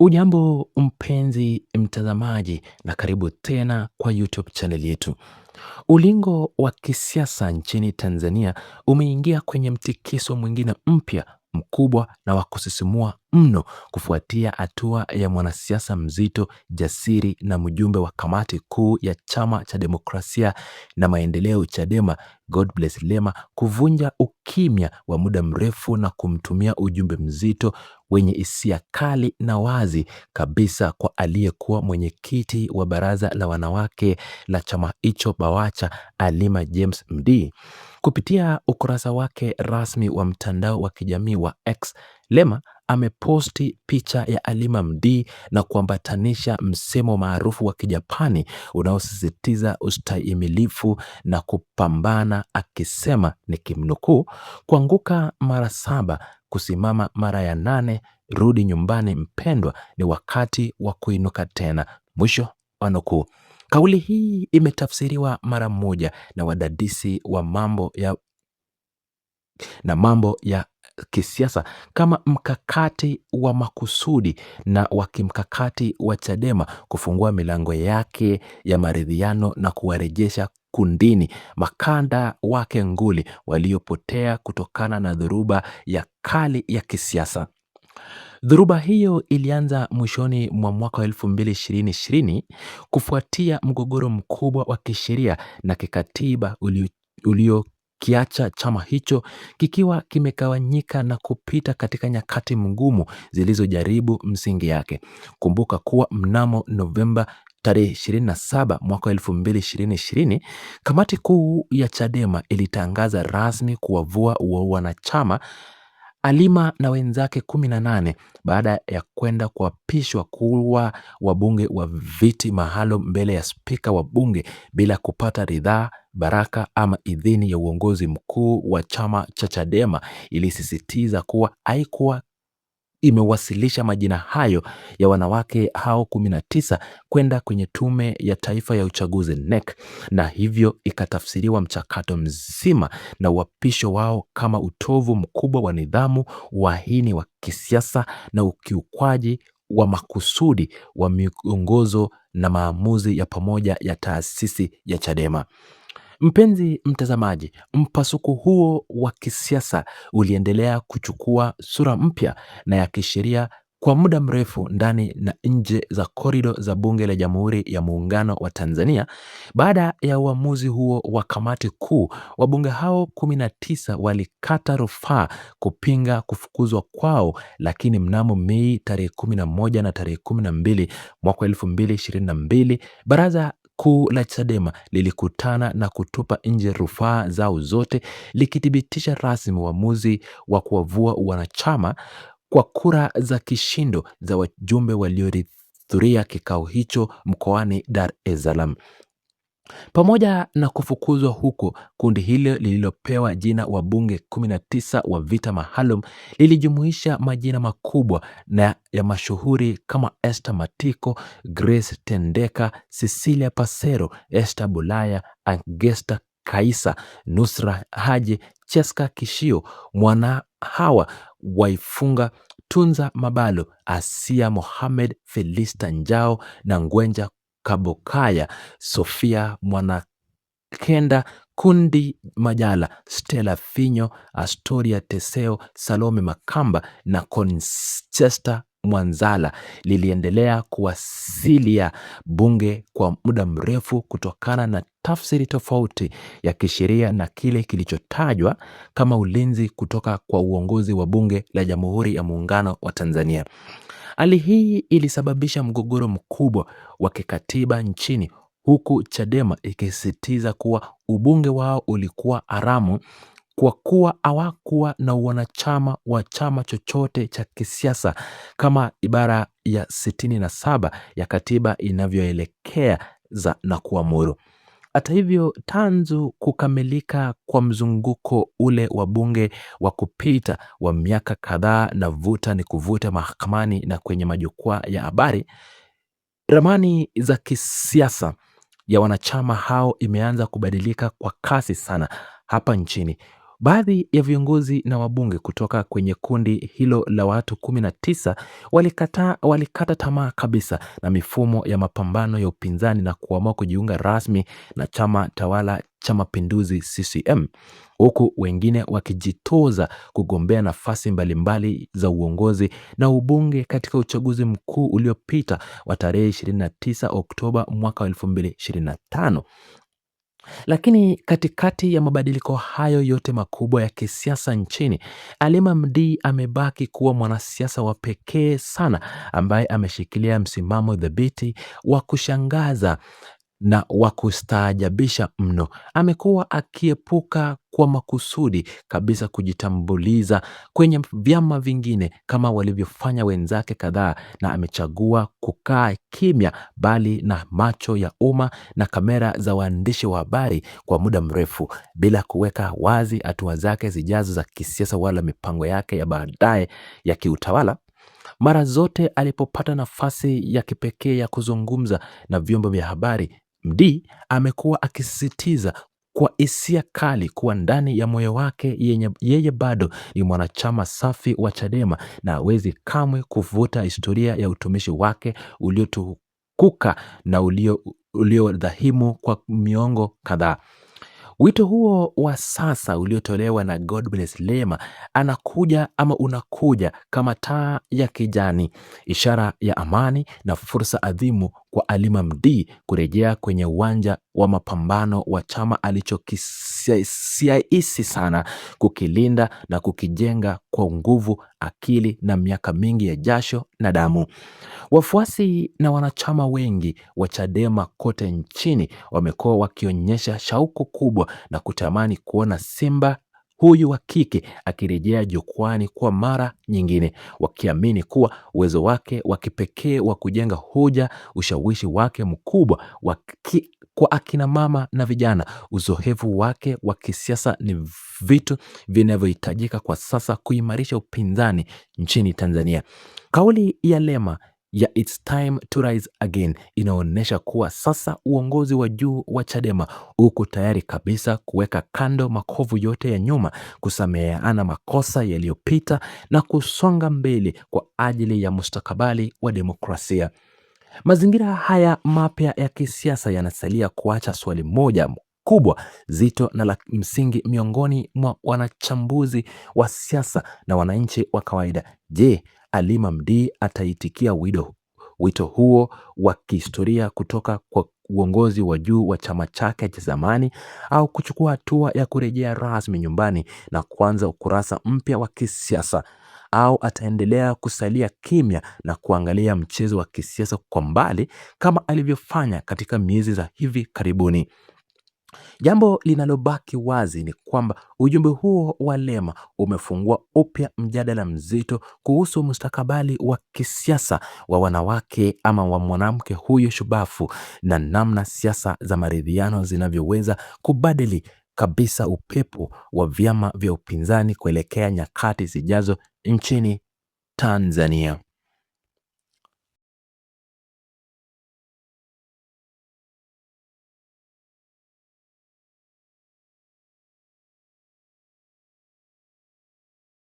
Ujambo mpenzi mtazamaji na karibu tena kwa YouTube channel yetu. Ulingo wa kisiasa nchini Tanzania umeingia kwenye mtikiso mwingine mpya mkubwa na wa kusisimua mno kufuatia hatua ya mwanasiasa mzito, jasiri na mjumbe wa kamati kuu ya Chama cha Demokrasia na Maendeleo Chadema, Godbless Lema, kuvunja ukimya wa muda mrefu na kumtumia ujumbe mzito wenye hisia kali na wazi kabisa kwa aliyekuwa mwenyekiti wa baraza la wanawake la chama hicho Bawacha, Halima James Mdee. Kupitia ukurasa wake rasmi wa mtandao wa kijamii wa X, Lema ameposti picha ya Halima Mdee na kuambatanisha msemo maarufu wa Kijapani unaosisitiza ustahimilifu na kupambana, akisema nikimnukuu, kuanguka mara 7, kusimama mara ya 8, rudi nyumbani mpendwa, ni wakati wa kuinuka tena, mwisho wa nukuu. Kauli hii imetafsiriwa mara moja na wadadisi wa mambo ya kisiasa kama mkakati wa makusudi na wa kimkakati wa Chadema kufungua milango yake ya maridhiano na kuwarejesha kundini makanda wake nguli waliopotea kutokana na dhoruba ya kali ya kisiasa. Dhoruba hiyo ilianza mwishoni mwa mwaka wa 2020 kufuatia mgogoro mkubwa wa kisheria na kikatiba uliokiacha chama hicho kikiwa kimegawanyika na kupita katika nyakati ngumu zilizojaribu msingi yake. Kumbuka kuwa mnamo Novemba tarehe 27 mwaka 2020, kamati kuu ya Chadema ilitangaza rasmi kuwavua wanachama Halima na wenzake 18 baada ya kwenda kuapishwa kuwa wabunge wa viti maalum mbele ya spika wa bunge bila kupata ridhaa, baraka ama idhini ya uongozi mkuu wa chama cha Chadema. Ilisisitiza kuwa haikuwa imewasilisha majina hayo ya wanawake hao 19 kwenda kwenye Tume ya Taifa ya Uchaguzi NEC, na hivyo ikatafsiriwa mchakato mzima na uapisho wao kama utovu mkubwa wa nidhamu, uhaini wa kisiasa na ukiukwaji wa makusudi wa miongozo na maamuzi ya pamoja ya taasisi ya Chadema. Mpenzi mtazamaji, mpasuko huo wa kisiasa uliendelea kuchukua sura mpya na ya kisheria kwa muda mrefu ndani na nje za korido za Bunge la Jamhuri ya Muungano wa Tanzania. Baada ya uamuzi huo wa kamati kuu, wabunge hao 19 walikata rufaa kupinga kufukuzwa kwao, lakini mnamo Mei tarehe 11 na tarehe 12 mwaka 2022, baraza kuu la Chadema lilikutana na kutupa nje rufaa zao zote, likithibitisha rasmi uamuzi wa kuwavua wanachama kwa kura za kishindo za wajumbe waliohudhuria kikao hicho mkoani Dar es Salaam. Pamoja na kufukuzwa huko, kundi hilo lililopewa jina wabunge 19 wa vita maalum lilijumuisha majina makubwa na ya mashuhuri kama Esther Matiko, Grace Tendeka, Cecilia Pasero, Esther Bulaya, Agesta Kaisa, Nusra Haji, Cheska Kishio, Mwanahawa Waifunga, Tunza Mabalo, Asia Mohamed, Felista Njao na Ngwenja Kabokaya, Sofia Mwanakenda, Kundi Majala, Stella Finyo, Astoria Teseo, Salome Makamba na Conchester Mwanzala liliendelea kuwasilia bunge kwa muda mrefu kutokana na tafsiri tofauti ya kisheria na kile kilichotajwa kama ulinzi kutoka kwa uongozi wa Bunge la Jamhuri ya Muungano wa Tanzania. Hali hii ilisababisha mgogoro mkubwa wa kikatiba nchini, huku Chadema ikisisitiza kuwa ubunge wao ulikuwa haramu kwa kuwa hawakuwa na wanachama wa chama chochote cha kisiasa kama ibara ya 67 ya katiba inavyoelekea na kuamuru. Hata hivyo, tangu kukamilika kwa mzunguko ule wa bunge wa kupita wa miaka kadhaa na vuta ni kuvuta mahakamani na kwenye majukwaa ya habari, ramani za kisiasa ya wanachama hao imeanza kubadilika kwa kasi sana hapa nchini. Baadhi ya viongozi na wabunge kutoka kwenye kundi hilo la watu 19 walikata tamaa kabisa na mifumo ya mapambano ya upinzani na kuamua kujiunga rasmi na chama tawala cha Mapinduzi CCM, huku wengine wakijitoza kugombea nafasi mbalimbali za uongozi na ubunge katika uchaguzi mkuu uliopita wa tarehe 29 Oktoba mwaka 2025. Lakini katikati ya mabadiliko hayo yote makubwa ya kisiasa nchini, Halima Mdee amebaki kuwa mwanasiasa wa pekee sana ambaye ameshikilia msimamo thabiti wa kushangaza na wa kustaajabisha mno. Amekuwa akiepuka kwa makusudi kabisa kujitambuliza kwenye vyama vingine kama walivyofanya wenzake kadhaa, na amechagua kukaa kimya bali na macho ya umma na kamera za waandishi wa habari kwa muda mrefu, bila kuweka wazi hatua zake zijazo za kisiasa wala mipango yake ya baadaye ya kiutawala. Mara zote alipopata nafasi ya kipekee ya kuzungumza na vyombo vya habari, Mdee amekuwa akisisitiza kwa hisia kali kuwa ndani ya moyo wake yeye bado ni mwanachama safi wa Chadema na hawezi kamwe kuvuta historia ya utumishi wake uliotukuka na uliodhahimu kwa miongo kadhaa. Wito huo wa sasa uliotolewa na Godbless Lema unakuja kama taa ya kijani, ishara ya amani na fursa adhimu kwa Halima Mdee kurejea kwenye uwanja wa mapambano wa chama alichokisiaisi sana, kukilinda na kukijenga kwa nguvu, akili na miaka mingi ya jasho na damu. Wafuasi na wanachama wengi wa Chadema kote nchini wamekuwa wakionyesha shauku kubwa na kutamani kuona simba huyu wa kike akirejea jukwani kwa mara nyingine, wakiamini kuwa uwezo wake wa kipekee wa kujenga hoja, ushawishi wake mkubwa kwa akina mama na vijana, uzoefu wake wa kisiasa ni vitu vinavyohitajika kwa sasa kuimarisha upinzani nchini Tanzania. Kauli ya Lema ya It's time to rise again inaonyesha kuwa sasa uongozi wa juu wa Chadema uko tayari kabisa kuweka kando makovu yote ya nyuma, kusameheana makosa yaliyopita na kusonga mbele kwa ajili ya mustakabali wa demokrasia. Mazingira haya mapya ya kisiasa yanasalia kuacha swali moja kubwa, zito na la msingi miongoni mwa wanachambuzi wa siasa na wananchi wa kawaida. Je, Halima Mdee ataitikia wito huo wa kihistoria kutoka kwa uongozi wa juu wa chama chake cha zamani, au kuchukua hatua ya kurejea rasmi nyumbani na kuanza ukurasa mpya wa kisiasa, au ataendelea kusalia kimya na kuangalia mchezo wa kisiasa kwa mbali kama alivyofanya katika miezi za hivi karibuni? Jambo linalobaki wazi ni kwamba ujumbe huo wa Lema umefungua upya mjadala mzito kuhusu mustakabali wa kisiasa wa wanawake ama wa mwanamke huyo shubafu, na namna siasa za maridhiano zinavyoweza kubadili kabisa upepo wa vyama vya upinzani kuelekea nyakati zijazo nchini Tanzania.